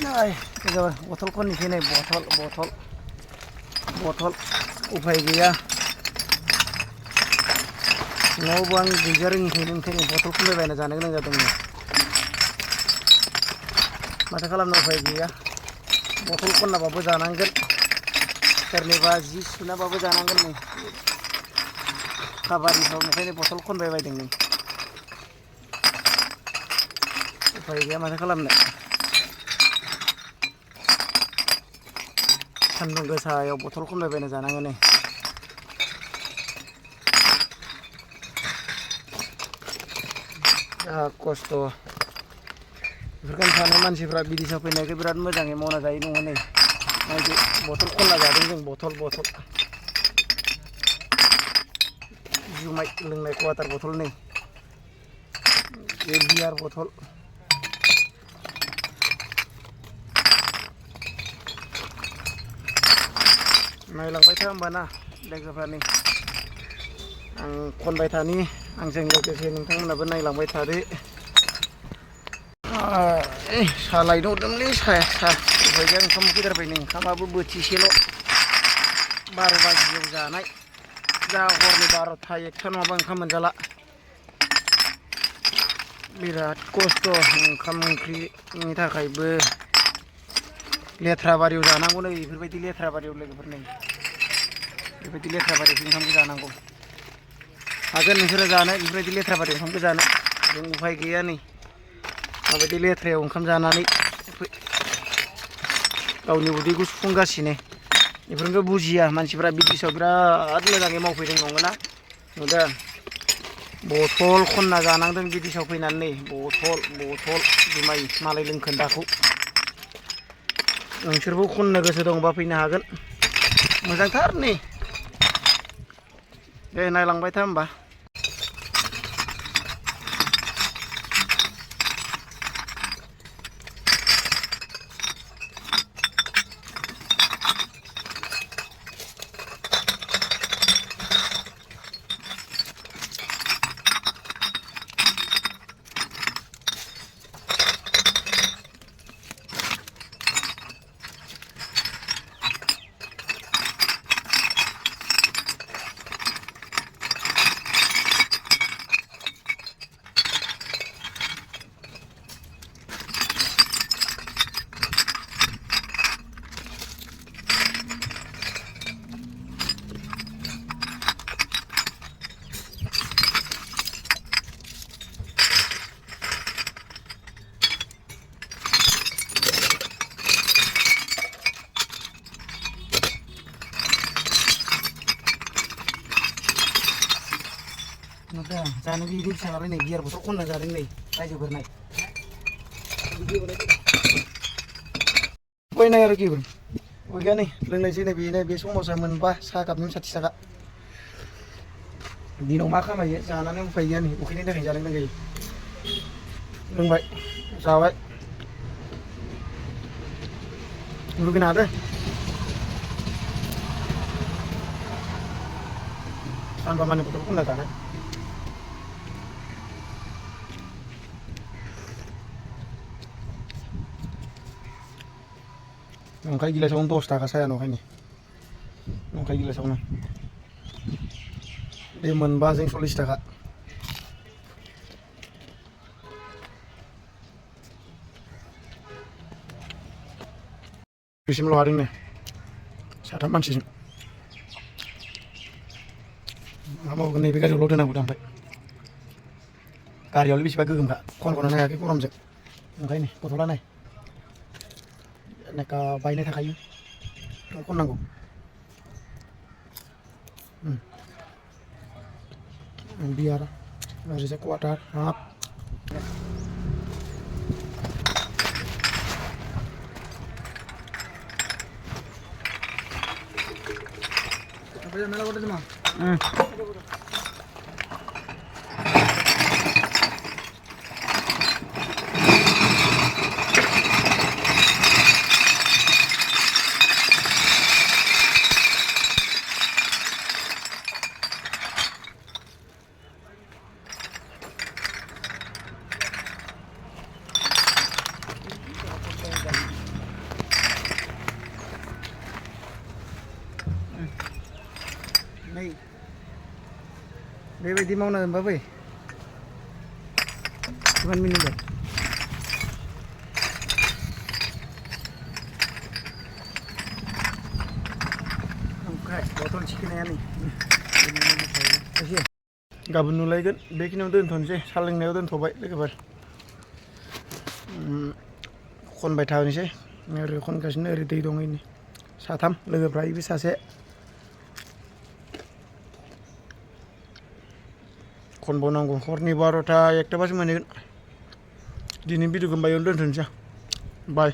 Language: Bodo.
Ay, coba botol kon di sini botol upai gaya. Mau buang dijaring ini botol kon bebas aja nih nggak tunggu. Masa kalau mau upai gaya, botol kon apa apa jangan kan. Karena bazi sudah apa apa jangan kan nih. Kabar itu mungkin botol kon bebas nih. Upai gaya masa kalau nih. Sandung gosaयाव botol kon bebas aja nih. Kosto बेफोरखौनो सानो मानसिफ्रा बिदि साफैनायखौ बिराद मोजाङै मावना जायो नङा नै नायदो बथल खनना जादों जों बथल जुमाय लोंनाय वाटार बथल नै बे बियार बथल नायलांबाय था होमबा ना लोगोफ्रा नै आं खनबाय थानि आंजों लोगोसे नोंथांमोनाबो नायलांबाय थादो सालायनो हरदोंलै साया उफाय ओंखाम फैथारबाय नै ओंखामाबो बोथिसेल' 12 बाजियाव जानाय जा हरनि 12टा 1टा नङाबा ओंखाम मोनजाला बिराद खस्थ' ओंखाम ओंख्रिनि थाखायबो लेथ्रा बारियाव जानांगौ नै बेफोरबायदि लेथ्रा बारियाव लोगोफोर नै बेबायदि लेथ्रा बारियाव ओंखामखौ जानांगौ हागोन नोंसोरो जानो बेफोरबायदि लेथ्रा बारियाव ओंखामखौ जानो जों उफाय गैया नै माबायदि लेथ्रायाव ओंखाम जानानै गावनि उदैखौ सुफुंगासिनो बेफोरखौ बुजिया मानसिफ्रा बिदेशआव बिराद मोजाङै मावफैदों नंगौना नुदों बथल खनना जानांदों बिदेशआव फैनानै बथल जुमाय मालाय लोंखोन्दाखौ नोंसोरबो खननो गोसो दंबा फैनो हागोन मोजांथार नै दे नायलांबाय था होमबा जानो बिदि फिसालाबाय नै बियार बथल खनना जादों नै रायजोफोर नाय नाय आरो किबो गैया नै लोंनायसै नै बेनो बे समोसा मोनबा साहा कापनि 60 थाखा दिनाव मा खामायो जानानै उफाय गैया नै उखैनायनि थाखाय जानो गोनां जायो लोंबाय जाबाय लुगैनो हादो सानबा माने बथल खनना जानाय नंखाय गिलासावनो 10 थाखा साया नंखायनो नंखाय गिलासावनो बे मोनबाजों 40 थाखा बिसिमल' हादों नै साथाम मानसिजों मा मावगोन नैबे गारियावल' दोनांगौ दा ओमफ्राय गारियावल' बेसेबा गोगोमखा खनख'नो हायाखै गरमजों ओंखायनो बथला नाय नेका बायनाय थाखायो खननांगौ बियार ओरैजाय क्वार्टार हाफ मेला कोटे जमा बेबायदि मावनांगोन बा बै किमान मिनिबाय ओमफ्राय बथल थिखोनाया नै एसे गाबोन नुलायगोन बेखिनियाव दोनथ'नोसै सा लोंनायाव दोनथ'बाय लोगोफोर खनबाय थानोसै ओरै खनगासिनो ओरै दै दं ओइनै साथाम लोगोफ्रा इबो सासे खनबावनांगौ हरनि 12टा 1टाबासो मोनहैगोन दिनै भिडिअखौ बायावनो दोनथ'नोसै बाय